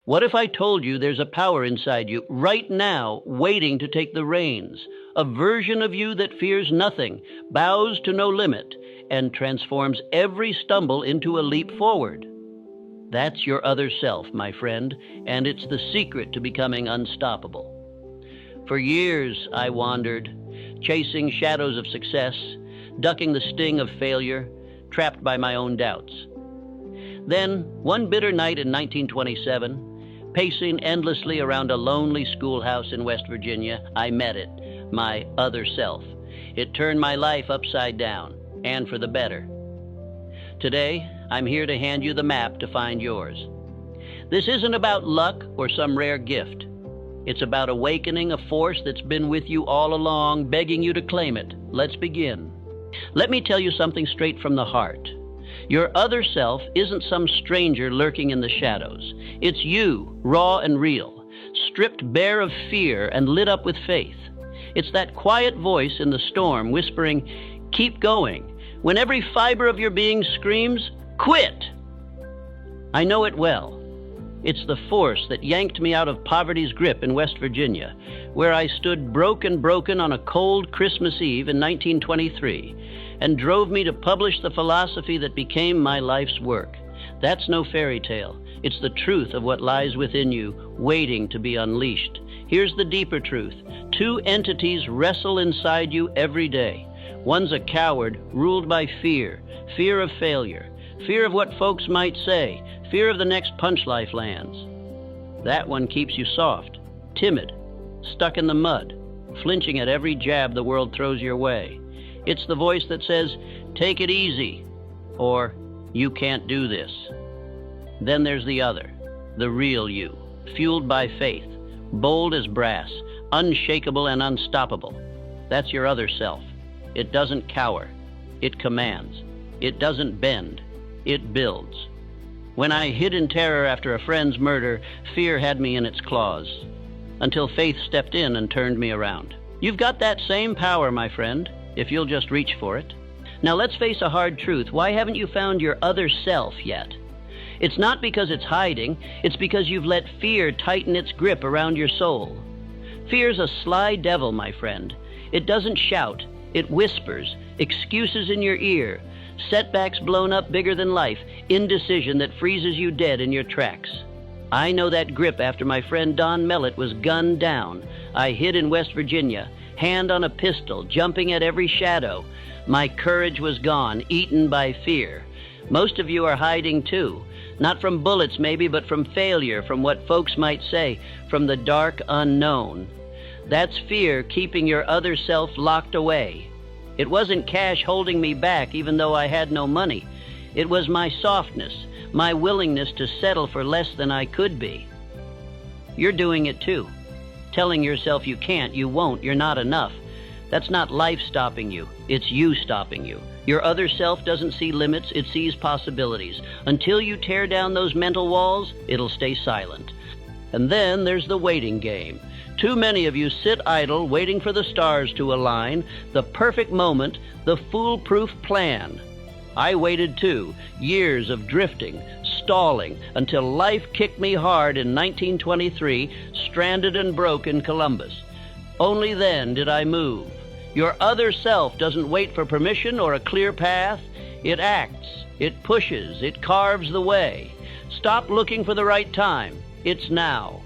What if I told you there's a power inside you right now waiting to take the reins? A version of you that fears nothing, bows to no limit, and transforms every stumble into a leap forward. That's your other self, my friend, and it's the secret to becoming unstoppable. For years I wandered, chasing shadows of success, ducking the sting of failure, trapped by my own doubts. Then, one bitter night in 1927, pacing endlessly around a lonely schoolhouse in West Virginia, I met it, my other self. It turned my life upside down, and for the better. Today, I'm here to hand you the map to find yours. This isn't about luck or some rare gift. It's about awakening a force that's been with you all along, begging you to claim it. Let's begin. Let me tell you something straight from the heart. Your other self isn't some stranger lurking in the shadows. It's you, raw and real, stripped bare of fear and lit up with faith. It's that quiet voice in the storm whispering, "Keep going," when every fiber of your being screams, "Quit!" I know it well. It's the force that yanked me out of poverty's grip in West Virginia, where I stood broken on a cold Christmas Eve in 1923, and drove me to publish the philosophy that became my life's work. That's no fairy tale. It's the truth of what lies within you, waiting to be unleashed. Here's the deeper truth. Two entities wrestle inside you every day. One's a coward, ruled by fear, fear of failure, fear of what folks might say, fear of the next punch life lands. That one keeps you soft, timid, stuck in the mud, flinching at every jab the world throws your way. It's the voice that says, "Take it easy," or "You can't do this." Then there's the other, the real you, fueled by faith, bold as brass, unshakable and unstoppable. That's your other self. It doesn't cower. It commands. It doesn't bend. It builds. When I hid in terror after a friend's murder, fear had me in its claws, until faith stepped in and turned me around. You've got that same power, my friend, if you'll just reach for it. Now let's face a hard truth. Why haven't you found your other self yet? It's not because it's hiding. It's because you've let fear tighten its grip around your soul. Fear's a sly devil, my friend. It doesn't shout. It whispers, excuses in your ear, setbacks blown up bigger than life, indecision that freezes you dead in your tracks. I know that grip after my friend Don Mellett was gunned down. I hid in West Virginia, hand on a pistol, jumping at every shadow. My courage was gone, eaten by fear. Most of you are hiding too. Not from bullets maybe, but from failure, from what folks might say, from the dark unknown. That's fear keeping your other self locked away. It wasn't cash holding me back even though I had no money. It was my softness, my willingness to settle for less than I could be. You're doing it too. Telling yourself you can't, you won't, you're not enough. That's not life stopping you. It's you stopping you. Your other self doesn't see limits, it sees possibilities. Until you tear down those mental walls, it'll stay silent. And then there's the waiting game. Too many of you sit idle, waiting for the stars to align, the perfect moment, the foolproof plan. I waited too, years of drifting, stalling, until life kicked me hard in 1923, stranded and broke in Columbus. Only then did I move. Your other self doesn't wait for permission or a clear path. It acts, it pushes, it carves the way. Stop looking for the right time. It's now.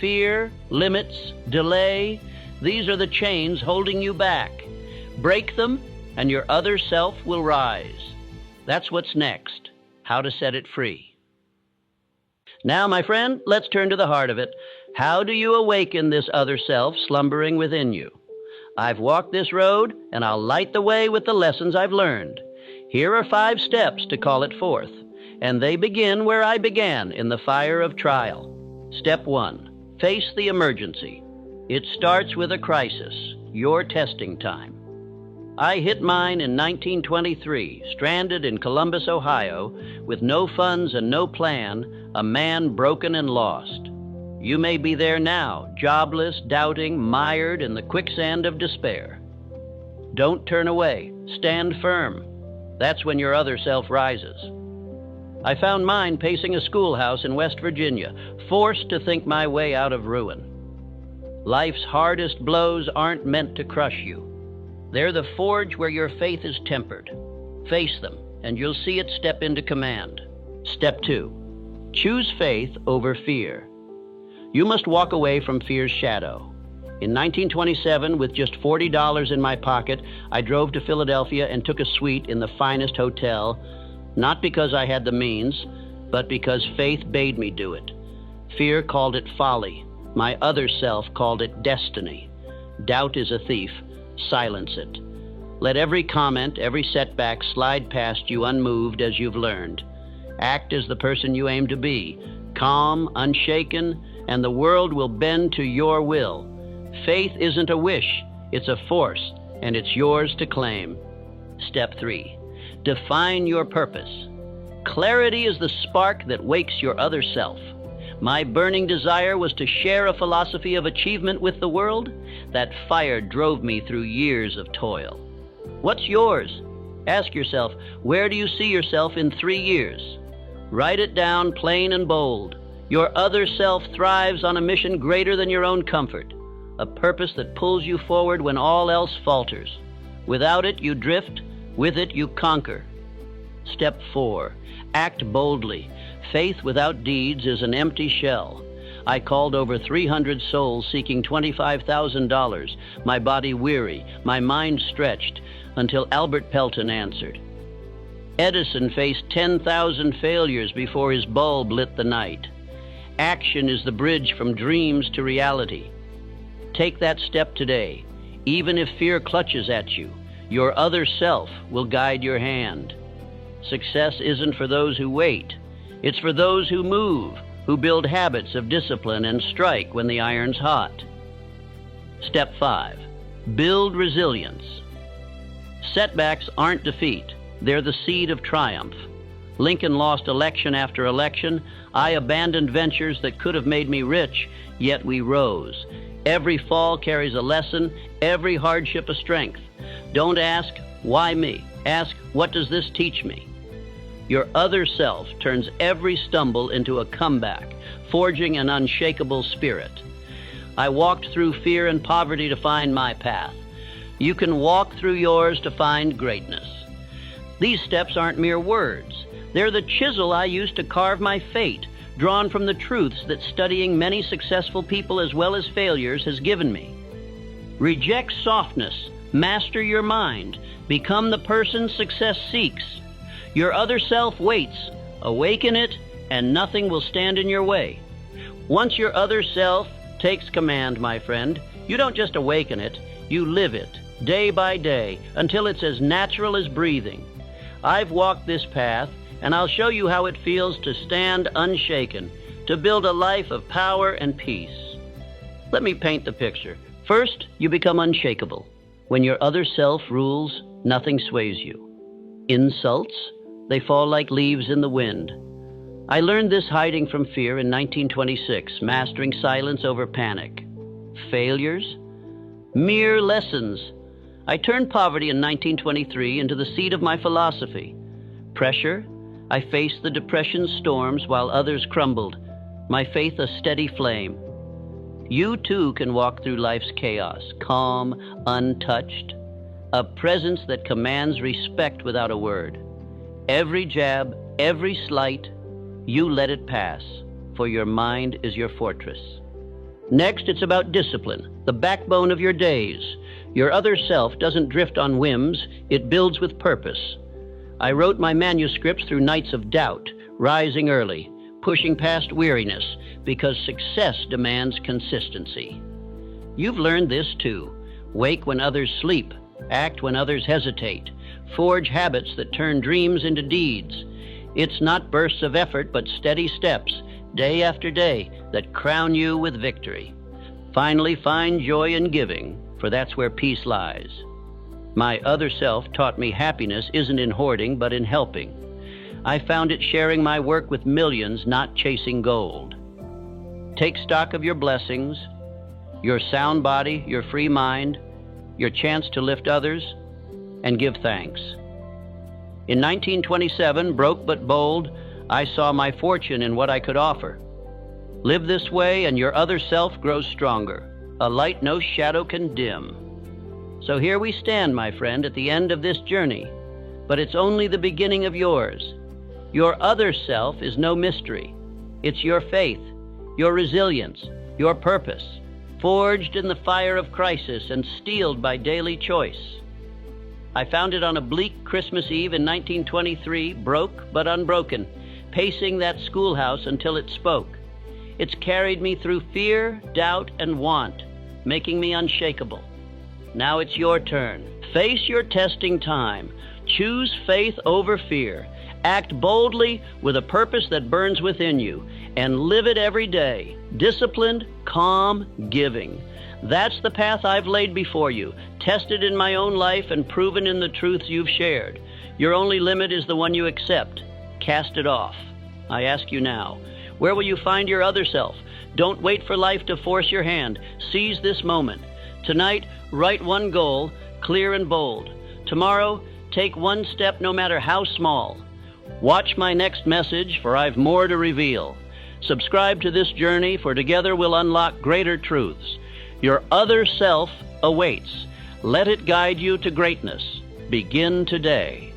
Fear, limits, delay, these are the chains holding you back. Break them, and your other self will rise. That's what's next, how to set it free. Now, my friend, let's turn to the heart of it. How do you awaken this other self slumbering within you? I've walked this road, and I'll light the way with the lessons I've learned. Here are 5 steps to call it forth, and they begin where I began, in the fire of trial. Step 1. Face the emergency. It starts with a crisis, your testing time. I hit mine in 1923, stranded in Columbus, Ohio, with no funds and no plan, a man broken and lost. You may be there now, jobless, doubting, mired in the quicksand of despair. Don't turn away. Stand firm. That's when your other self rises. I found mine pacing a schoolhouse in West Virginia, forced to think my way out of ruin. Life's hardest blows aren't meant to crush you. They're the forge where your faith is tempered. Face them, and you'll see it step into command. Step 2. Choose faith over fear. You must walk away from fear's shadow. In 1927, with just $40 in my pocket, I drove to Philadelphia and took a suite in the finest hotel, not because I had the means, but because faith bade me do it. Fear called it folly. My other self called it destiny. Doubt is a thief. Silence it. Let every comment, every setback slide past you unmoved as you've learned. Act as the person you aim to be, calm, unshaken, and the world will bend to your will. Faith isn't a wish, it's a force, and it's yours to claim. Step 3. Define your purpose. Clarity is the spark that wakes your other self. My burning desire was to share a philosophy of achievement with the world. That fire drove me through years of toil. What's yours? Ask yourself, where do you see yourself in 3 years? Write it down plain and bold. Your other self thrives on a mission greater than your own comfort, a purpose that pulls you forward when all else falters. Without it, you drift. With it, you conquer. Step 4. Act boldly. Faith without deeds is an empty shell. I called over 300 souls seeking $25,000, my body weary, my mind stretched, until Albert Pelton answered. Edison faced 10,000 failures before his bulb lit the night. Action is the bridge from dreams to reality. Take that step today. Even if fear clutches at you, your other self will guide your hand. Success isn't for those who wait. It's for those who move, who build habits of discipline and strike when the iron's hot. Step 5. Build resilience. Setbacks aren't defeat. They're the seed of triumph. Lincoln lost election after election. I abandoned ventures that could have made me rich, yet we rose. Every fall carries a lesson, every hardship a strength. Don't ask, why me? Ask, what does this teach me? Your other self turns every stumble into a comeback, forging an unshakable spirit. I walked through fear and poverty to find my path. You can walk through yours to find greatness. These steps aren't mere words. They're the chisel I used to carve my fate, drawn from the truths that studying many successful people as well as failures has given me. Reject softness. Master your mind. Become the person success seeks. Your other self waits. Awaken it, and nothing will stand in your way. Once your other self takes command, my friend, you don't just awaken it, you live it, day by day, until it's as natural as breathing. I've walked this path, and I'll show you how it feels to stand unshaken, to build a life of power and peace. Let me paint the picture. First, you become unshakable. When your other self rules, nothing sways you. Insults, they fall like leaves in the wind. I learned this hiding from fear in 1926, mastering silence over panic. Failures? Mere lessons. I turned poverty in 1923 into the seed of my philosophy. Pressure? I faced the depression's storms while others crumbled, my faith a steady flame. You too can walk through life's chaos, calm, untouched, a presence that commands respect without a word. Every jab, every slight, you let it pass, for your mind is your fortress. Next, it's about discipline, the backbone of your days. Your other self doesn't drift on whims, it builds with purpose. I wrote my manuscripts through nights of doubt, rising early, pushing past weariness, because success demands consistency. You've learned this too. Wake when others sleep, act when others hesitate, forge habits that turn dreams into deeds. It's not bursts of effort, but steady steps, day after day, that crown you with victory. Finally, find joy in giving, for that's where peace lies. My other self taught me happiness isn't in hoarding, but in helping. I found it sharing my work with millions, not chasing gold. Take stock of your blessings, your sound body, your free mind, your chance to lift others, and give thanks. In 1927, broke but bold, I saw my fortune in what I could offer. Live this way and your other self grows stronger, a light no shadow can dim. So here we stand, my friend, at the end of this journey, but it's only the beginning of yours. Your other self is no mystery. It's your faith, your resilience, your purpose, forged in the fire of crisis and steeled by daily choice. I found it on a bleak Christmas Eve in 1923, broke but unbroken, pacing that schoolhouse until it spoke. It's carried me through fear, doubt, and want, making me unshakable. Now it's your turn. Face your testing time. Choose faith over fear. Act boldly with a purpose that burns within you, and live it every day. Disciplined, calm, giving. That's the path I've laid before you, tested in my own life and proven in the truths you've shared. Your only limit is the one you accept. Cast it off. I ask you now, where will you find your other self? Don't wait for life to force your hand. Seize this moment. Tonight, write one goal, clear and bold. Tomorrow, take one step no matter how small. Watch my next message, for I've more to reveal. Subscribe to this journey, for together we'll unlock greater truths. Your other self awaits. Let it guide you to greatness. Begin today.